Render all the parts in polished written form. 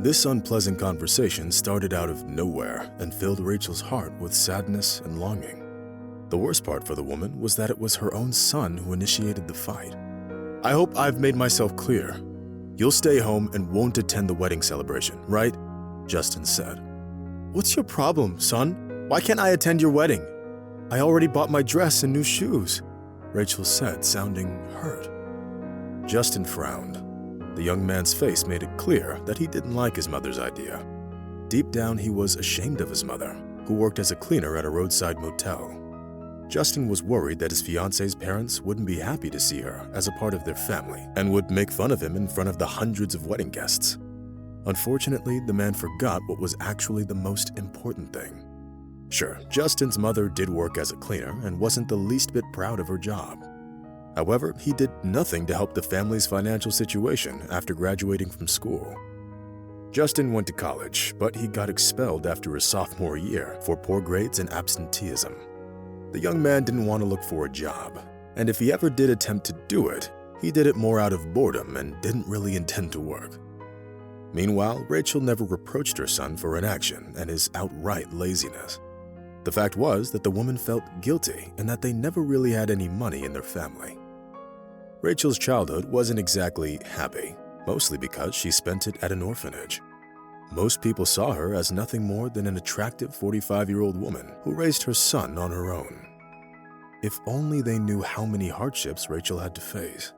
This unpleasant conversation started out of nowhere and filled Rachel's heart with sadness and longing. The worst part for the woman was that it was her own son who initiated the fight. "I hope I've made myself clear. You'll stay home and won't attend the wedding celebration, right?" Justin said. "What's your problem, son? Why can't I attend your wedding? I already bought my dress and new shoes," Rachel said, sounding hurt. Justin frowned. The young man's face made it clear that he didn't like his mother's idea. Deep down, he was ashamed of his mother, who worked as a cleaner at a roadside motel. Justin was worried that his fiance's parents wouldn't be happy to see her as a part of their family and would make fun of him in front of the hundreds of wedding guests. Unfortunately, the man forgot what was actually the most important thing. Sure, Justin's mother did work as a cleaner and wasn't the least bit proud of her job. However, he did nothing to help the family's financial situation after graduating from school. Justin went to college, but he got expelled after his sophomore year for poor grades and absenteeism. The young man didn't want to look for a job, and if he ever did attempt to do it, he did it more out of boredom and didn't really intend to work. Meanwhile, Rachel never reproached her son for inaction and his outright laziness. The fact was that the woman felt guilty and that they never really had any money in their family. Rachel's childhood wasn't exactly happy, mostly because she spent it at an orphanage. Most people saw her as nothing more than an attractive 45-year-old woman who raised her son on her own. If only they knew how many hardships Rachel had to face.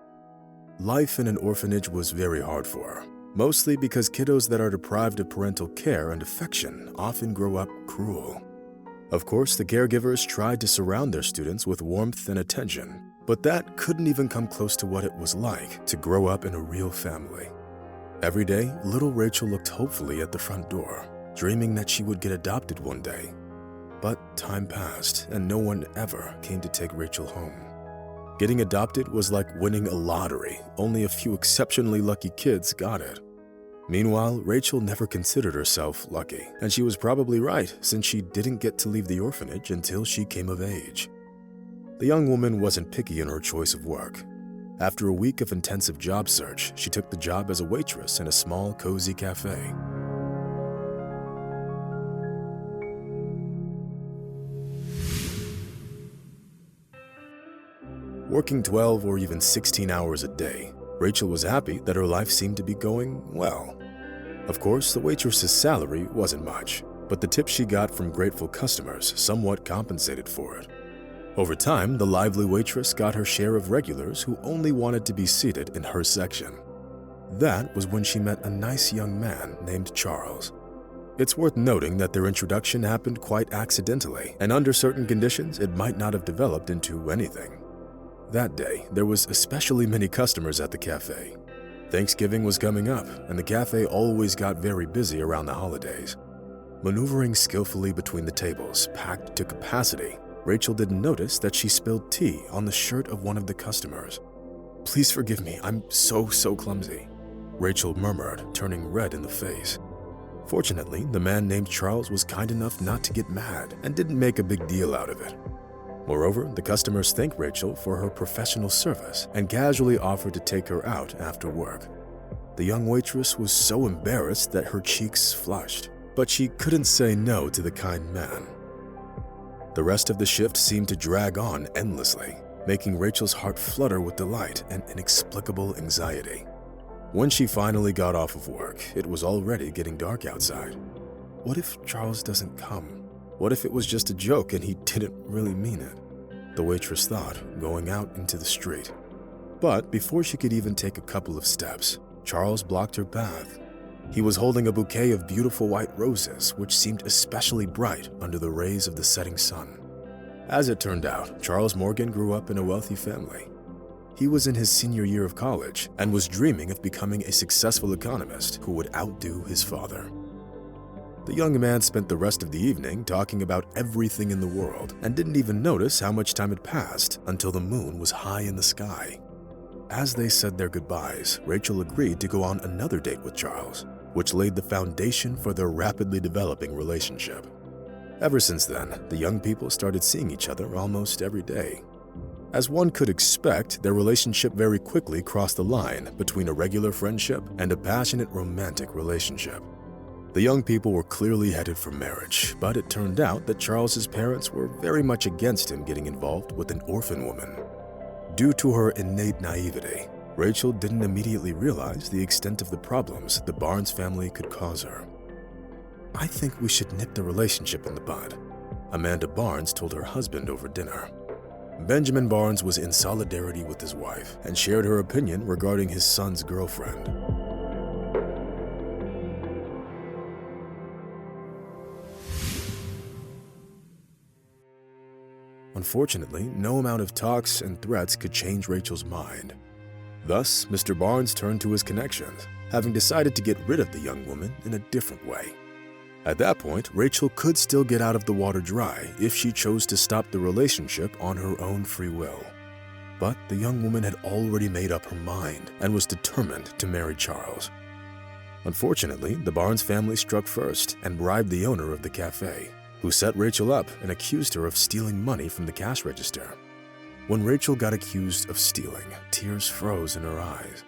Life in an orphanage was very hard for her, mostly because kiddos that are deprived of parental care and affection often grow up cruel. Of course, the caregivers tried to surround their students with warmth and attention, but that couldn't even come close to what it was like to grow up in a real family. Every day, little Rachel looked hopefully at the front door, dreaming that she would get adopted one day. But time passed, and no one ever came to take Rachel home. Getting adopted was like winning a lottery. Only a few exceptionally lucky kids got it. Meanwhile, Rachel never considered herself lucky, and she was probably right since she didn't get to leave the orphanage until she came of age. The young woman wasn't picky in her choice of work. After a week of intensive job search, she took the job as a waitress in a small, cozy cafe. Working 12 or even 16 hours a day, Rachel was happy that her life seemed to be going well. Of course, the waitress's salary wasn't much, but the tips she got from grateful customers somewhat compensated for it. Over time, the lively waitress got her share of regulars who only wanted to be seated in her section. That was when she met a nice young man named Charles. It's worth noting that their introduction happened quite accidentally, and under certain conditions, it might not have developed into anything. That day, there was especially many customers at the cafe. Thanksgiving was coming up, and the cafe always got very busy around the holidays. Maneuvering skillfully between the tables, packed to capacity, Rachel didn't notice that she spilled tea on the shirt of one of the customers. "Please forgive me, I'm so clumsy," Rachel murmured, turning red in the face. Fortunately, the man named Charles was kind enough not to get mad and didn't make a big deal out of it. Moreover, the customers thanked Rachel for her professional service and casually offered to take her out after work. The young waitress was so embarrassed that her cheeks flushed, but she couldn't say no to the kind man. The rest of the shift seemed to drag on endlessly, making Rachel's heart flutter with delight and inexplicable anxiety. When she finally got off of work, it was already getting dark outside. What if Charles doesn't come? What if it was just a joke and he didn't really mean it? The waitress thought, going out into the street. But before she could even take a couple of steps, Charles blocked her path. He was holding a bouquet of beautiful white roses, which seemed especially bright under the rays of the setting sun. As it turned out, Charles Morgan grew up in a wealthy family. He was in his senior year of college and was dreaming of becoming a successful economist who would outdo his father. The young man spent the rest of the evening talking about everything in the world and didn't even notice how much time had passed until the moon was high in the sky. As they said their goodbyes, Rachel agreed to go on another date with Charles, which laid the foundation for their rapidly developing relationship. Ever since then, the young people started seeing each other almost every day. As one could expect, their relationship very quickly crossed the line between a regular friendship and a passionate romantic relationship. The young people were clearly headed for marriage, but it turned out that Charles's parents were very much against him getting involved with an orphan woman. Due to her innate naivety, Rachel didn't immediately realize the extent of the problems the Barnes family could cause her. "I think we should nip the relationship in the bud," Amanda Barnes told her husband over dinner. Benjamin Barnes was in solidarity with his wife and shared her opinion regarding his son's girlfriend. Unfortunately, no amount of talks and threats could change Rachel's mind. Thus, Mr. Barnes turned to his connections, having decided to get rid of the young woman in a different way. At that point, Rachel could still get out of the water dry if she chose to stop the relationship on her own free will. But the young woman had already made up her mind and was determined to marry Charles. Unfortunately, the Barnes family struck first and bribed the owner of the cafe, who set Rachel up and accused her of stealing money from the cash register. When Rachel got accused of stealing, tears froze in her eyes.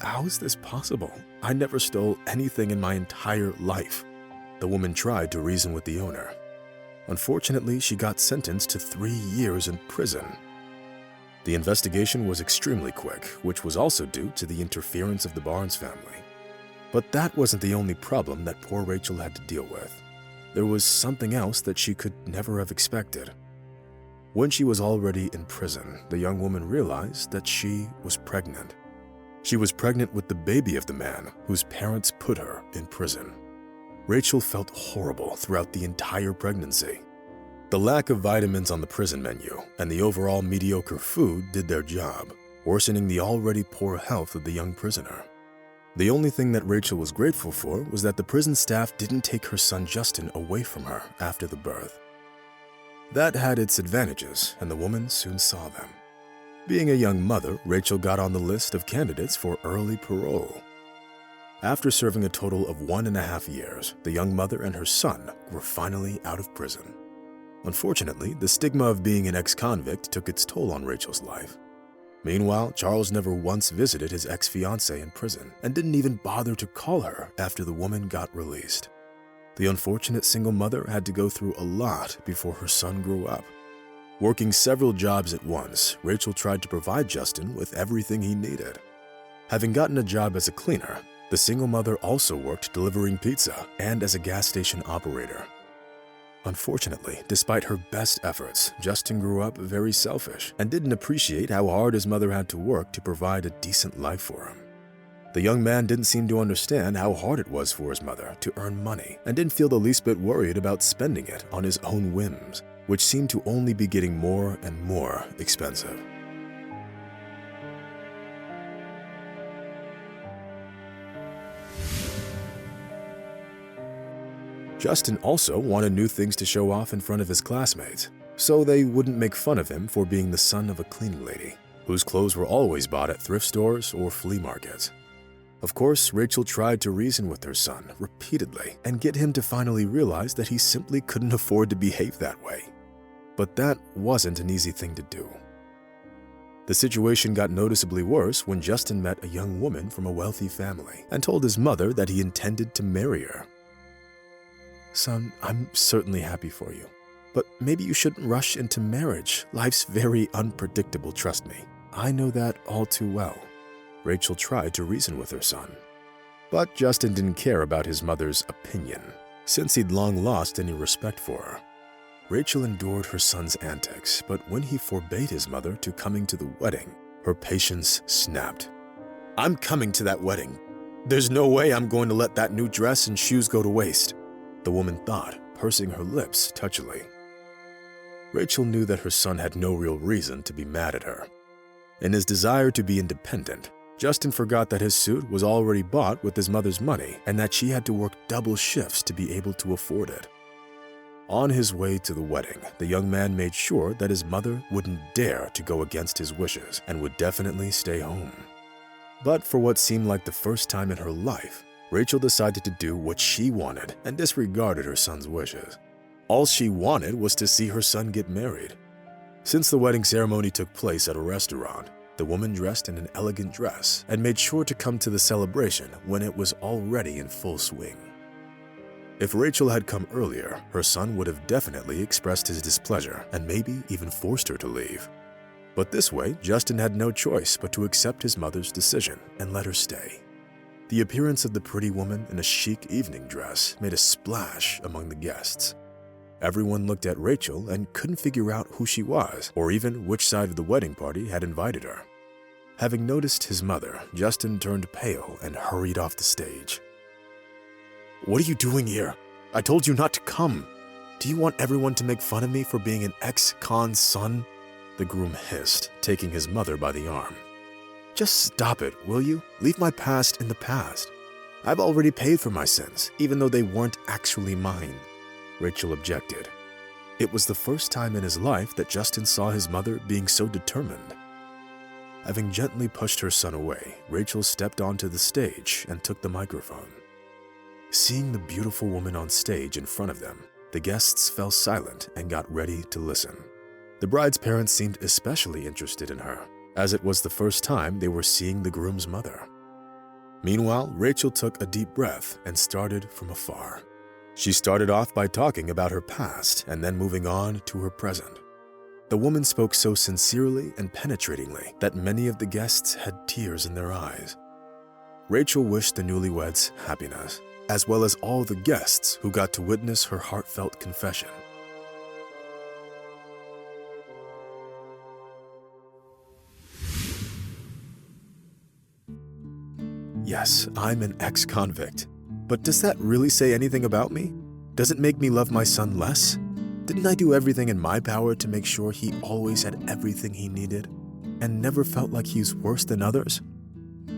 "How is this possible? I never stole anything in my entire life." The woman tried to reason with the owner. Unfortunately, she got sentenced to 3 years in prison. The investigation was extremely quick, which was also due to the interference of the Barnes family. But that wasn't the only problem that poor Rachel had to deal with. There was something else that she could never have expected. When she was already in prison, the young woman realized that she was pregnant. She was pregnant with the baby of the man whose parents put her in prison. Rachel felt horrible throughout the entire pregnancy. The lack of vitamins on the prison menu and the overall mediocre food did their job, worsening the already poor health of the young prisoner. The only thing that Rachel was grateful for was that the prison staff didn't take her son Justin away from her after the birth. That had its advantages, and the woman soon saw them. Being a young mother, Rachel got on the list of candidates for early parole. After serving a total of 1.5 years, the young mother and her son were finally out of prison. Unfortunately, the stigma of being an ex-convict took its toll on Rachel's life. Meanwhile, Charles never once visited his ex-fiancée in prison and didn't even bother to call her after the woman got released. The unfortunate single mother had to go through a lot before her son grew up. Working several jobs at once, Rachel tried to provide Justin with everything he needed. Having gotten a job as a cleaner, the single mother also worked delivering pizza and as a gas station operator. Unfortunately, despite her best efforts, Justin grew up very selfish and didn't appreciate how hard his mother had to work to provide a decent life for him. The young man didn't seem to understand how hard it was for his mother to earn money and didn't feel the least bit worried about spending it on his own whims, which seemed to only be getting more and more expensive. Justin also wanted new things to show off in front of his classmates, so they wouldn't make fun of him for being the son of a cleaning lady, whose clothes were always bought at thrift stores or flea markets. Of course, Rachel tried to reason with her son repeatedly and get him to finally realize that he simply couldn't afford to behave that way. But that wasn't an easy thing to do. The situation got noticeably worse when Justin met a young woman from a wealthy family and told his mother that he intended to marry her. "Son, I'm certainly happy for you, but maybe you shouldn't rush into marriage. Life's very unpredictable, trust me. I know that all too well." Rachel tried to reason with her son. But Justin didn't care about his mother's opinion, since he'd long lost any respect for her. Rachel endured her son's antics, but when he forbade his mother to coming to the wedding, her patience snapped. "I'm coming to that wedding. There's no way I'm going to let that new dress and shoes go to waste," the woman thought, pursing her lips touchily. Rachel knew that her son had no real reason to be mad at her. In his desire to be independent, Justin forgot that his suit was already bought with his mother's money and that she had to work double shifts to be able to afford it. On his way to the wedding, the young man made sure that his mother wouldn't dare to go against his wishes and would definitely stay home. But for what seemed like the first time in her life, Rachel decided to do what she wanted and disregarded her son's wishes. All she wanted was to see her son get married. Since the wedding ceremony took place at a restaurant, the woman dressed in an elegant dress and made sure to come to the celebration when it was already in full swing. If Rachel had come earlier, her son would have definitely expressed his displeasure and maybe even forced her to leave. But this way, Justin had no choice but to accept his mother's decision and let her stay. The appearance of the pretty woman in a chic evening dress made a splash among the guests. Everyone looked at Rachel and couldn't figure out who she was or even which side of the wedding party had invited her. Having noticed his mother, Justin turned pale and hurried off the stage. "What are you doing here? I told you not to come. Do you want everyone to make fun of me for being an ex-con's son?" the groom hissed, taking his mother by the arm. "Just stop it, will you? Leave my past in the past. I've already paid for my sins, even though they weren't actually mine," Rachel objected. It was the first time in his life that Justin saw his mother being so determined. Having gently pushed her son away, Rachel stepped onto the stage and took the microphone. Seeing the beautiful woman on stage in front of them, the guests fell silent and got ready to listen. The bride's parents seemed especially interested in her, as it was the first time they were seeing the groom's mother. Meanwhile, Rachel took a deep breath and started from afar. She started off by talking about her past and then moving on to her present. The woman spoke so sincerely and penetratingly that many of the guests had tears in their eyes. Rachel wished the newlyweds happiness, as well as all the guests who got to witness her heartfelt confession. Yes, I'm an ex-convict. But does that really say anything about me? Does it make me love my son less? Didn't I do everything in my power to make sure he always had everything he needed and never felt like he was worse than others?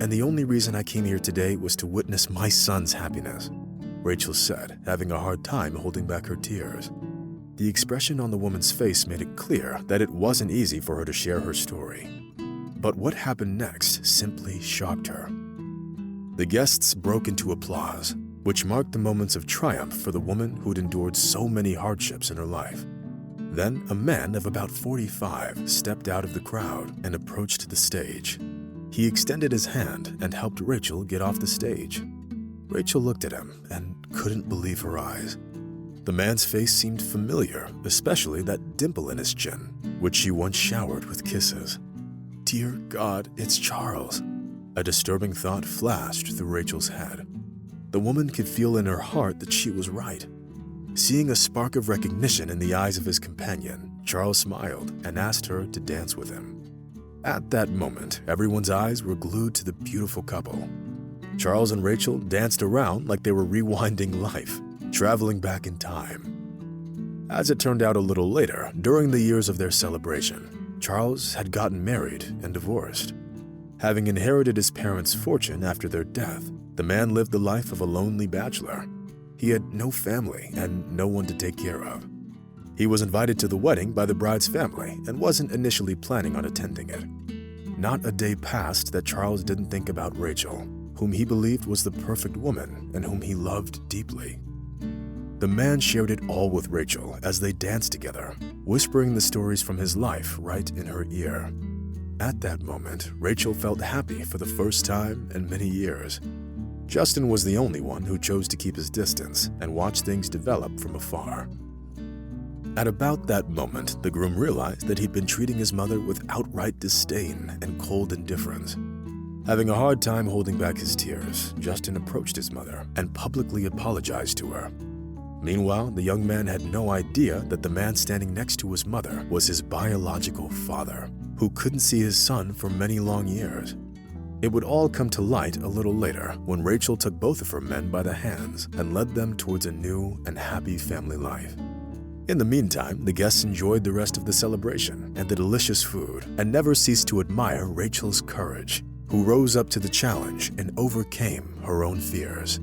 And the only reason I came here today was to witness my son's happiness, Rachel said, having a hard time holding back her tears. The expression on the woman's face made it clear that it wasn't easy for her to share her story. But what happened next simply shocked her. The guests broke into applause, which marked the moments of triumph for the woman who'd endured so many hardships in her life. Then a man of about 45 stepped out of the crowd and approached the stage. He extended his hand and helped Rachel get off the stage. Rachel looked at him and couldn't believe her eyes. The man's face seemed familiar, especially that dimple in his chin, which she once showered with kisses. Dear God, it's Charles. A disturbing thought flashed through Rachel's head. The woman could feel in her heart that she was right. Seeing a spark of recognition in the eyes of his companion, Charles smiled and asked her to dance with him. At that moment, everyone's eyes were glued to the beautiful couple. Charles and Rachel danced around like they were rewinding life, traveling back in time. As it turned out a little later, during the years of their celebration, Charles had gotten married and divorced. Having inherited his parents' fortune after their death, the man lived the life of a lonely bachelor. He had no family and no one to take care of. He was invited to the wedding by the bride's family and wasn't initially planning on attending it. Not a day passed that Charles didn't think about Rachel, whom he believed was the perfect woman and whom he loved deeply. The man shared it all with Rachel as they danced together, whispering the stories from his life right in her ear. At that moment, Rachel felt happy for the first time in many years. Justin was the only one who chose to keep his distance and watch things develop from afar. At about that moment, the groom realized that he'd been treating his mother with outright disdain and cold indifference. Having a hard time holding back his tears, Justin approached his mother and publicly apologized to her. Meanwhile, the young man had no idea that the man standing next to his mother was his biological father, who couldn't see his son for many long years. It would all come to light a little later when Rachel took both of her men by the hands and led them towards a new and happy family life. In the meantime, the guests enjoyed the rest of the celebration and the delicious food and never ceased to admire Rachel's courage, who rose up to the challenge and overcame her own fears.